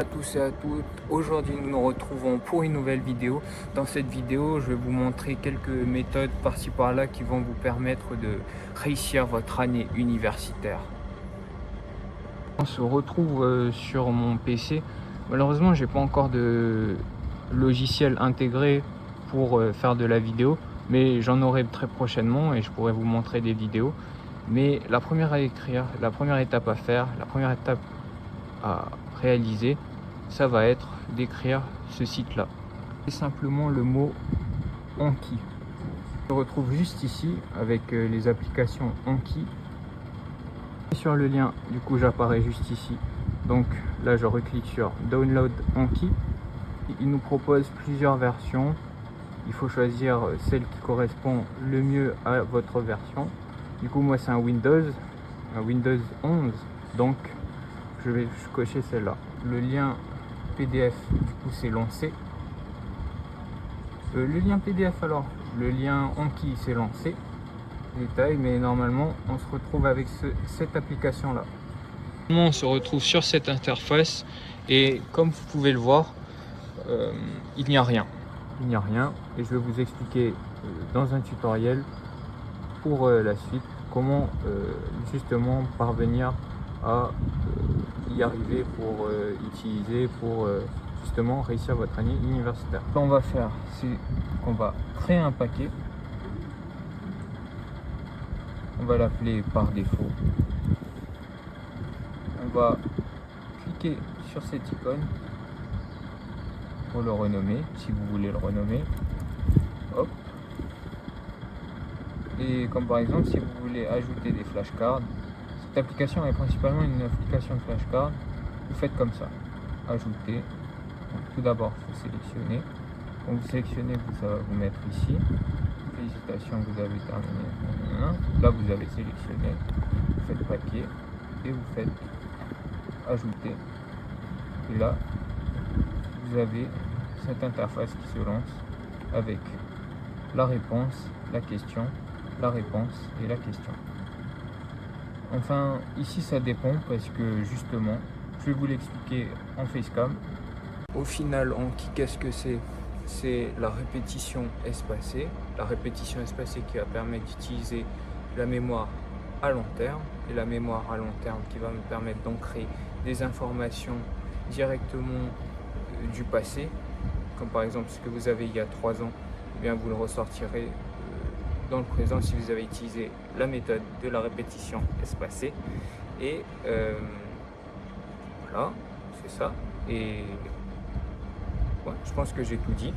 À tous et à toutes, aujourd'hui nous nous retrouvons pour une nouvelle vidéo. Dans cette vidéo, je vais vous montrer quelques méthodes par-ci par-là qui vont vous permettre de réussir votre année universitaire. On se retrouve sur mon PC. Malheureusement, j'ai pas encore de logiciel intégré pour faire de la vidéo, mais j'en aurai très prochainement et je pourrai vous montrer des vidéos. Mais la première à écrire, la première étape à faire, la première étape à réaliser, ça va être d'écrire ce site-là. C'est simplement le mot Anki. On se retrouve juste ici avec les applications Anki. Sur le lien, du coup, j'apparais juste ici. Donc là, je reclique sur Download Anki. Il nous propose plusieurs versions. Il faut choisir celle qui correspond le mieux à votre version. Du coup, moi, c'est un Windows 11. Donc, je vais cocher celle-là. Le lien PDF, du coup, c'est lancé. Le lien PDF, alors, le lien Anki s'est lancé. Détail, mais normalement, on se retrouve avec cette application-là. On se retrouve sur cette interface et comme vous pouvez le voir, il n'y a rien. Il n'y a rien et je vais vous expliquer dans un tutoriel pour la suite comment justement parvenir à y arriver pour utiliser pour justement réussir votre année universitaire. Ce qu'on va faire, c'est qu'on va créer un paquet. On va l'appeler par défaut. On va cliquer sur cette icône pour le renommer, si vous voulez le renommer. Hop. Et comme par exemple, si vous voulez ajouter des flashcards, cette application est principalement une application de flashcards. Vous faites comme ça, ajouter. Donc, tout d'abord, il faut sélectionner. Quand vous sélectionnez, ça va vous mettre ici. Félicitations, vous avez terminé. Là, vous avez sélectionné. Vous faites paquet et vous faites ajouter. Et là, vous avez cette interface qui se lance avec la réponse, la question, la réponse et la question. Enfin, ici ça dépend parce que justement, je vais vous l'expliquer en facecam. Au final, Anki, qu'est-ce que c'est? C'est la répétition espacée. La répétition espacée qui va permettre d'utiliser la mémoire à long terme. Et la mémoire à long terme qui va me permettre d'ancrer des informations directement du passé. Comme par exemple ce que vous avez il y a 3 ans, eh bien vous le ressortirez dans le présent si vous avez utilisé la méthode de la répétition espacée. Et voilà, c'est ça. Et ouais, je pense que j'ai tout dit.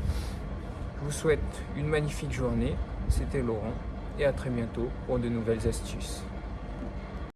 Je vous souhaite une magnifique journée. C'était Laurent et à très bientôt pour de nouvelles astuces.